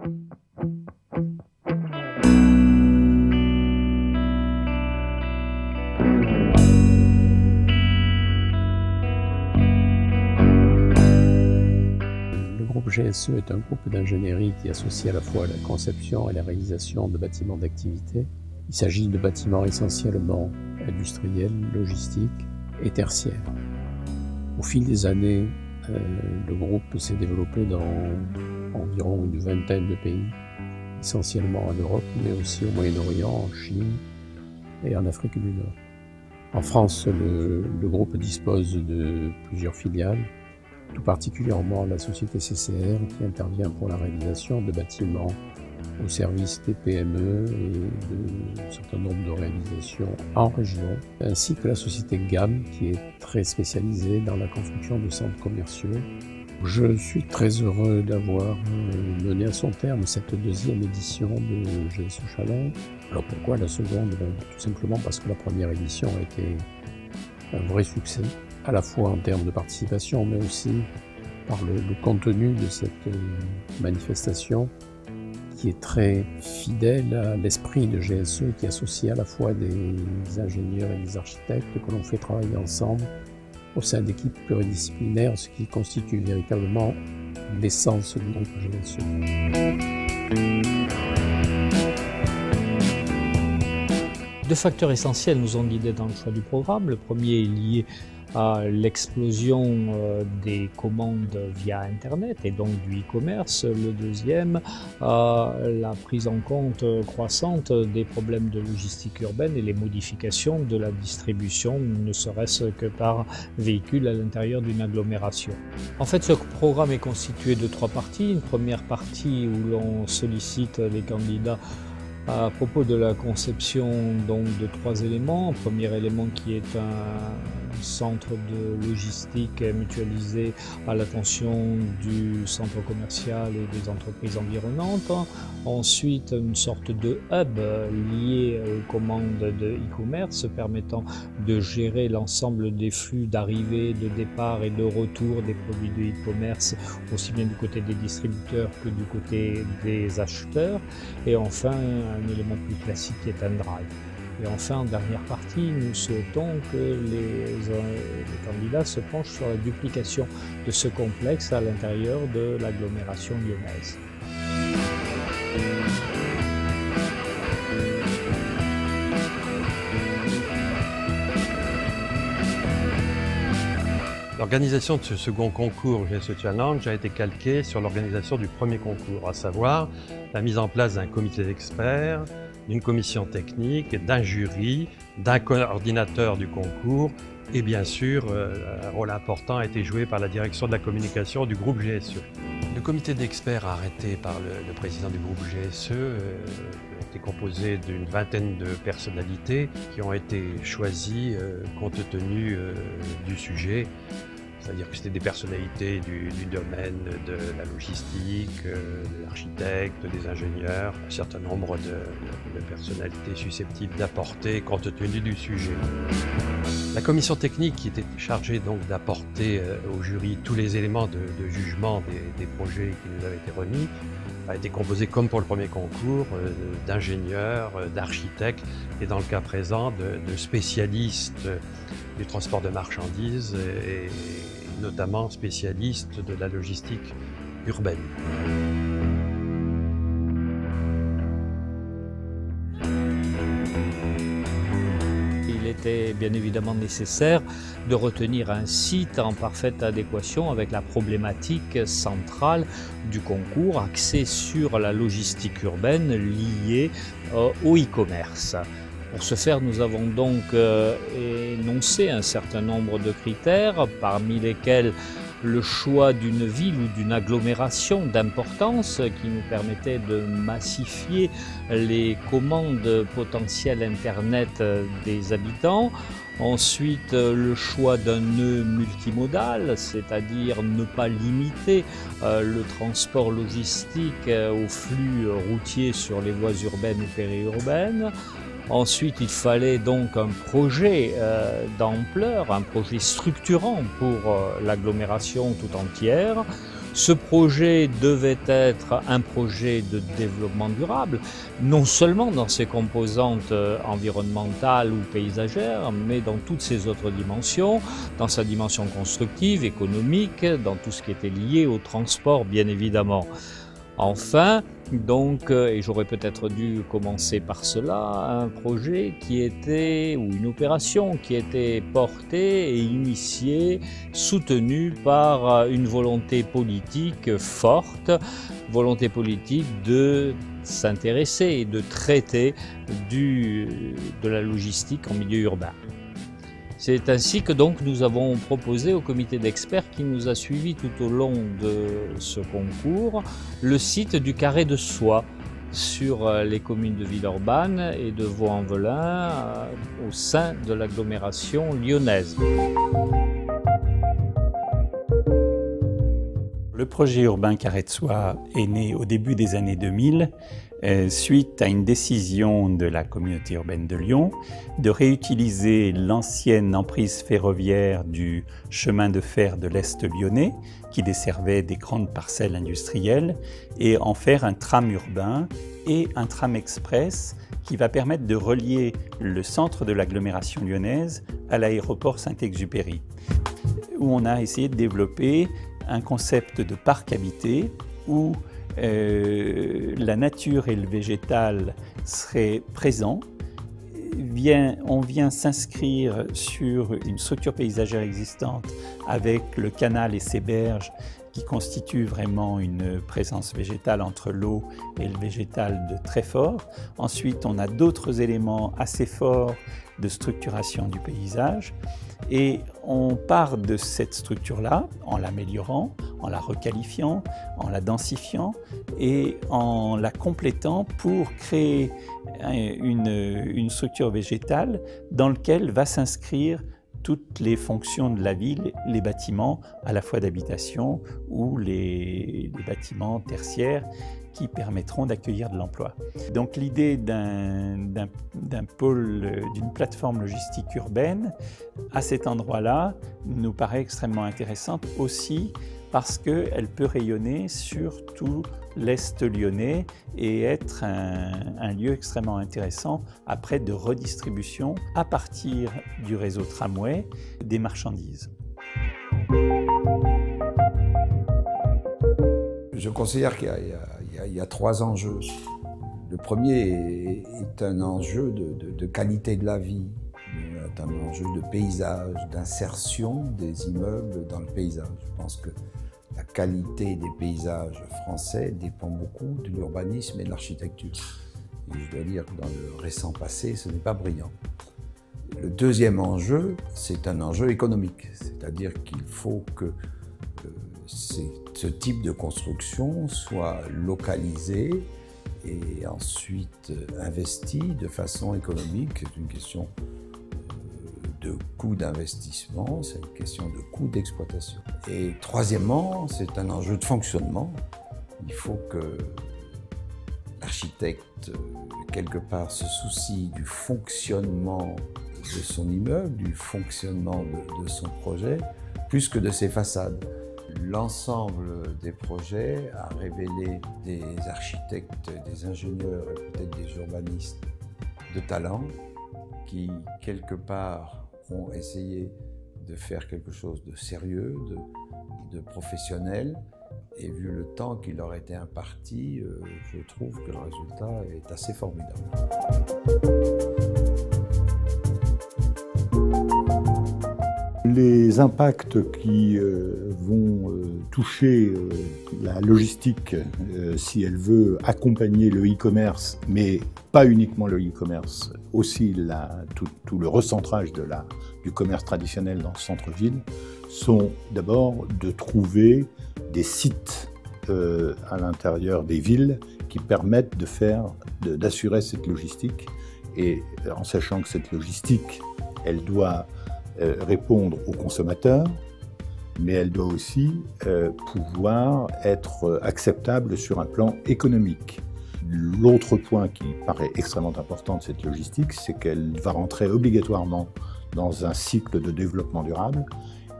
Le groupe GSE est un groupe d'ingénierie qui associe à la fois la conception et la réalisation de bâtiments d'activité. Il s'agit de bâtiments essentiellement industriels, logistiques et tertiaires. Au fil des années, le groupe s'est développé dans environ une vingtaine de pays, essentiellement en Europe, mais aussi au Moyen-Orient, en Chine et en Afrique du Nord. En France, le groupe dispose de plusieurs filiales, tout particulièrement la société CCR qui intervient pour la réalisation de bâtiments au service des PME et d'un certain nombre de réalisations en région, ainsi que la société GAM qui est très spécialisée dans la construction de centres commerciaux. Je suis très heureux d'avoir mené à son terme cette deuxième édition de GSE Challenge. Alors pourquoi la seconde? Tout simplement parce que la première édition a été un vrai succès, à la fois en termes de participation, mais aussi par le contenu de cette manifestation qui est très fidèle à l'esprit de GSE, qui associe à la fois des ingénieurs et des architectes que l'on fait travailler ensemble au sein d'équipes pluridisciplinaires, ce qui constitue véritablement l'essence du groupe GSE. Deux facteurs essentiels nous ont guidés dans le choix du programme. Le premier est lié à l'explosion des commandes via Internet et donc du e-commerce. Le deuxième, à la prise en compte croissante des problèmes de logistique urbaine et les modifications de la distribution, ne serait-ce que par véhicule à l'intérieur d'une agglomération. En fait, ce programme est constitué de trois parties. Une première partie où l'on sollicite les candidats à propos de la conception donc, de trois éléments. Un premier élément qui est un centre de logistique mutualisé à l'attention du centre commercial et des entreprises environnantes. Ensuite, une sorte de hub lié aux commandes de e-commerce permettant de gérer l'ensemble des flux d'arrivée, de départ et de retour des produits de e-commerce, aussi bien du côté des distributeurs que du côté des acheteurs. Et enfin, un élément plus classique qui est un drive. Et enfin, en dernière partie, nous souhaitons que les candidats se penchent sur la duplication de ce complexe à l'intérieur de l'agglomération lyonnaise. L'organisation de ce second concours GSE Challenge a été calquée sur l'organisation du premier concours, à savoir la mise en place d'un comité d'experts, d'une commission technique, d'un jury, d'un coordinateur du concours et bien sûr un rôle important a été joué par la direction de la communication du groupe GSE. Le comité d'experts arrêté par le président du groupe GSE était composé d'une vingtaine de personnalités qui ont été choisies compte tenu du sujet. C'est-à-dire que c'était des personnalités du domaine de la logistique, de l'architecte, des ingénieurs, un certain nombre de personnalités susceptibles d'apporter compte tenu du sujet. La commission technique qui était chargée donc d'apporter au jury tous les éléments de jugement des projets qui nous avaient été remis a été composée comme pour le premier concours d'ingénieurs, d'architectes et dans le cas présent de spécialistes du transport de marchandises et notamment spécialistes de la logistique urbaine. Il était bien évidemment nécessaire de retenir un site en parfaite adéquation avec la problématique centrale du concours, axé sur la logistique urbaine liée au e-commerce. Pour ce faire, nous avons donc énoncé un certain nombre de critères, parmi lesquels le choix d'une ville ou d'une agglomération d'importance qui nous permettait de massifier les commandes potentielles Internet des habitants. Ensuite, le choix d'un nœud multimodal, c'est-à-dire ne pas limiter le transport logistique au flux routier sur les voies urbaines ou périurbaines. Ensuite, il fallait donc un projet d'ampleur, un projet structurant pour l'agglomération tout entière. Ce projet devait être un projet de développement durable, non seulement dans ses composantes environnementales ou paysagères, mais dans toutes ses autres dimensions, dans sa dimension constructive, économique, dans tout ce qui était lié au transport, bien évidemment. Enfin, donc, et j'aurais peut-être dû commencer par cela, un projet qui était, ou une opération qui était portée et initiée, soutenue par une volonté politique forte, volonté politique de s'intéresser et de traiter de la logistique en milieu urbain. C'est ainsi que donc nous avons proposé au comité d'experts qui nous a suivis tout au long de ce concours le site du Carré de Soie sur les communes de Villeurbanne et de Vaux-en-Velin au sein de l'agglomération lyonnaise. Le projet urbain Carré de Soie est né au début des années 2000 suite à une décision de la communauté urbaine de Lyon de réutiliser l'ancienne emprise ferroviaire du chemin de fer de l'Est lyonnais qui desservait des grandes parcelles industrielles et en faire un tram urbain et un tram express qui va permettre de relier le centre de l'agglomération lyonnaise à l'aéroport Saint-Exupéry, où on a essayé de développer un concept de parc habité où la nature et le végétal seraient présents. On vient s'inscrire sur une structure paysagère existante avec le canal et ses berges qui constituent vraiment une présence végétale entre l'eau et le végétal de très fort. Ensuite, on a d'autres éléments assez forts de structuration du paysage. Et on part de cette structure-là en l'améliorant, en la requalifiant, en la densifiant et en la complétant pour créer une structure végétale dans laquelle va s'inscrire toutes les fonctions de la ville, les bâtiments à la fois d'habitation ou les bâtiments tertiaires qui permettront d'accueillir de l'emploi. Donc l'idée d'une plateforme logistique urbaine à cet endroit-là nous paraît extrêmement intéressante aussi parce qu'elle peut rayonner sur tout l'Est lyonnais et être un lieu extrêmement intéressant après de redistribution à partir du réseau tramway des marchandises. Je considère qu'il y a trois enjeux. Le premier est un enjeu de qualité de la vie, est un enjeu de paysage, d'insertion des immeubles dans le paysage. Je pense que la qualité des paysages français dépend beaucoup de l'urbanisme et de l'architecture. Et je dois dire que dans le récent passé, ce n'est pas brillant. Le deuxième enjeu, c'est un enjeu économique, c'est-à-dire qu'il faut que ce type de construction soit localisé et ensuite investi de façon économique. C'est une question de coût d'investissement, c'est une question de coût d'exploitation. Et troisièmement, c'est un enjeu de fonctionnement. Il faut que l'architecte, quelque part, se soucie du fonctionnement de son immeuble, du fonctionnement de son projet, plus que de ses façades. L'ensemble des projets a révélé des architectes, des ingénieurs et peut-être des urbanistes de talent qui, quelque part, ont essayé de faire quelque chose de sérieux, de professionnel. Et vu le temps qui leur était imparti, je trouve que le résultat est assez formidable. Les impacts qui vont toucher la logistique si elle veut accompagner le e-commerce, mais pas uniquement le e-commerce, aussi tout le recentrage du commerce traditionnel dans le centre-ville, sont d'abord de trouver des sites à l'intérieur des villes qui permettent d'assurer cette logistique, et en sachant que cette logistique, elle doit répondre aux consommateurs, mais elle doit aussi pouvoir être acceptable sur un plan économique. L'autre point qui paraît extrêmement important de cette logistique, c'est qu'elle va rentrer obligatoirement dans un cycle de développement durable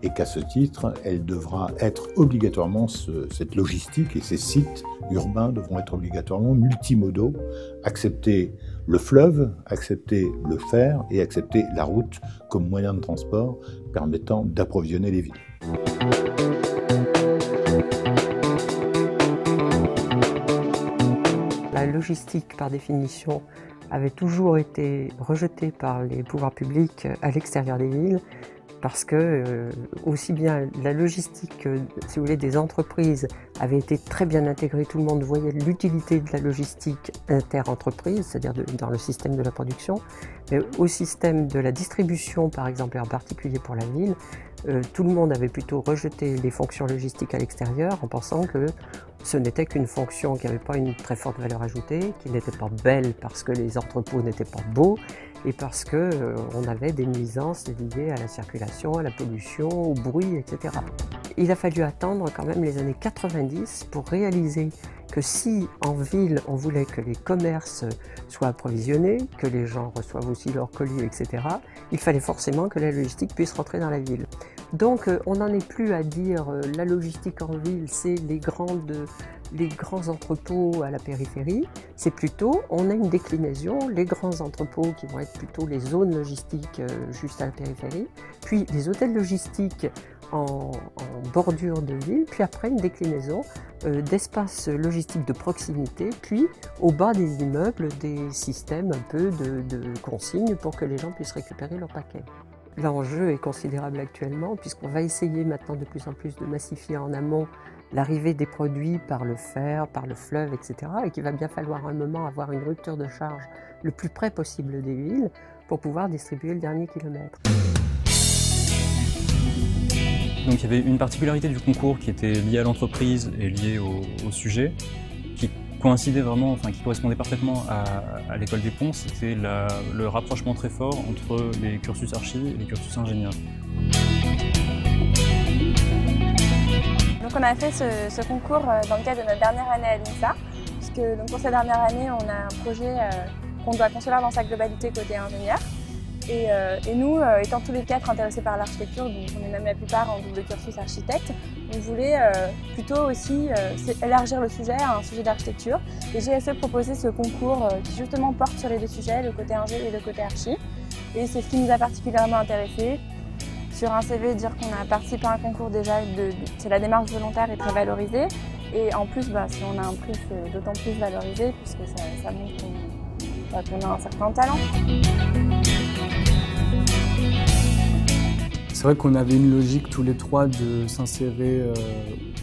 et qu'à ce titre, elle devra être obligatoirement, cette logistique et ces sites urbains devront être obligatoirement multimodaux, accepter le fleuve, accepter le fer et accepter la route comme moyen de transport permettant d'approvisionner les villes. La logistique, par définition, avait toujours été rejetée par les pouvoirs publics à l'extérieur des villes parce que aussi bien la logistique, si vous voulez, des entreprises avait été très bien intégrée. Tout le monde voyait l'utilité de la logistique inter-entreprise, c'est-à-dire dans le système de la production, mais au système de la distribution, par exemple, et en particulier pour la ville, tout le monde avait plutôt rejeté les fonctions logistiques à l'extérieur en pensant que ce n'était qu'une fonction qui n'avait pas une très forte valeur ajoutée, qui n'était pas belle parce que les entrepôts n'étaient pas beaux et parce qu'on avait des nuisances liées à la circulation, à la pollution, au bruit, etc. Il a fallu attendre quand même les années 90 pour réaliser que si en ville on voulait que les commerces soient approvisionnés, que les gens reçoivent aussi leurs colis, etc., il fallait forcément que la logistique puisse rentrer dans la ville. Donc on n'en est plus à dire la logistique en ville, c'est les grands entrepôts à la périphérie. C'est plutôt, on a une déclinaison, les grands entrepôts qui vont être plutôt les zones logistiques juste à la périphérie, puis les hôtels logistiques en bordure de ville, puis après une déclinaison d'espaces logistiques de proximité, puis au bas des immeubles des systèmes un peu de consignes pour que les gens puissent récupérer leurs paquets. L'enjeu est considérable actuellement puisqu'on va essayer maintenant de plus en plus de massifier en amont l'arrivée des produits par le fer, par le fleuve, etc. et qu'il va bien falloir un moment avoir une rupture de charge le plus près possible des villes pour pouvoir distribuer le dernier kilomètre. Donc il y avait une particularité du concours qui était liée à l'entreprise et liée au sujet, qui coïncidait vraiment, enfin qui correspondait parfaitement à l'école des ponts, c'était le rapprochement très fort entre les cursus archi et les cursus ingénieurs. Donc on a fait ce concours dans le cadre de notre dernière année à l'INSA, puisque donc pour cette dernière année on a un projet qu'on doit concevoir dans sa globalité côté ingénieur. Et nous, étant tous les quatre intéressés par l'architecture, donc on est même la plupart en double cursus architecte, on voulait plutôt aussi élargir le sujet à un sujet d'architecture. Et GSE proposait ce concours qui justement porte sur les deux sujets, le côté ingé et le côté archi. Et c'est ce qui nous a particulièrement intéressés. Sur un CV, dire qu'on a participé à un concours déjà, c'est la démarche volontaire est très valorisée. Et en plus, si on a un prix, c'est d'autant plus valorisé puisque ça montre qu'on a un certain talent. C'est vrai qu'on avait une logique tous les trois de s'insérer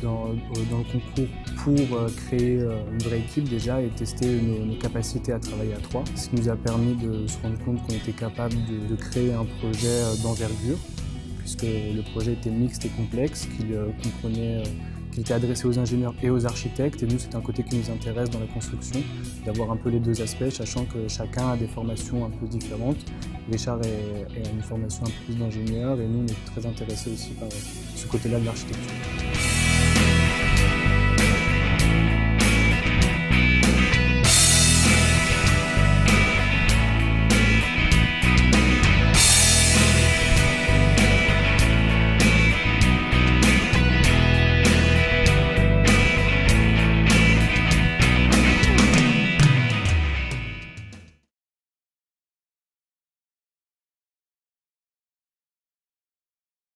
dans le concours pour créer une vraie équipe déjà et tester nos capacités à travailler à trois. Ce qui nous a permis de se rendre compte qu'on était capable de créer un projet d'envergure, puisque le projet était mixte et complexe, qu'il était adressé aux ingénieurs et aux architectes. Et nous, c'est un côté qui nous intéresse dans la construction, d'avoir un peu les deux aspects, sachant que chacun a des formations un peu différentes. Richard a une formation un peu plus d'ingénieur et nous, on est très intéressés aussi par ce côté-là de l'architecture.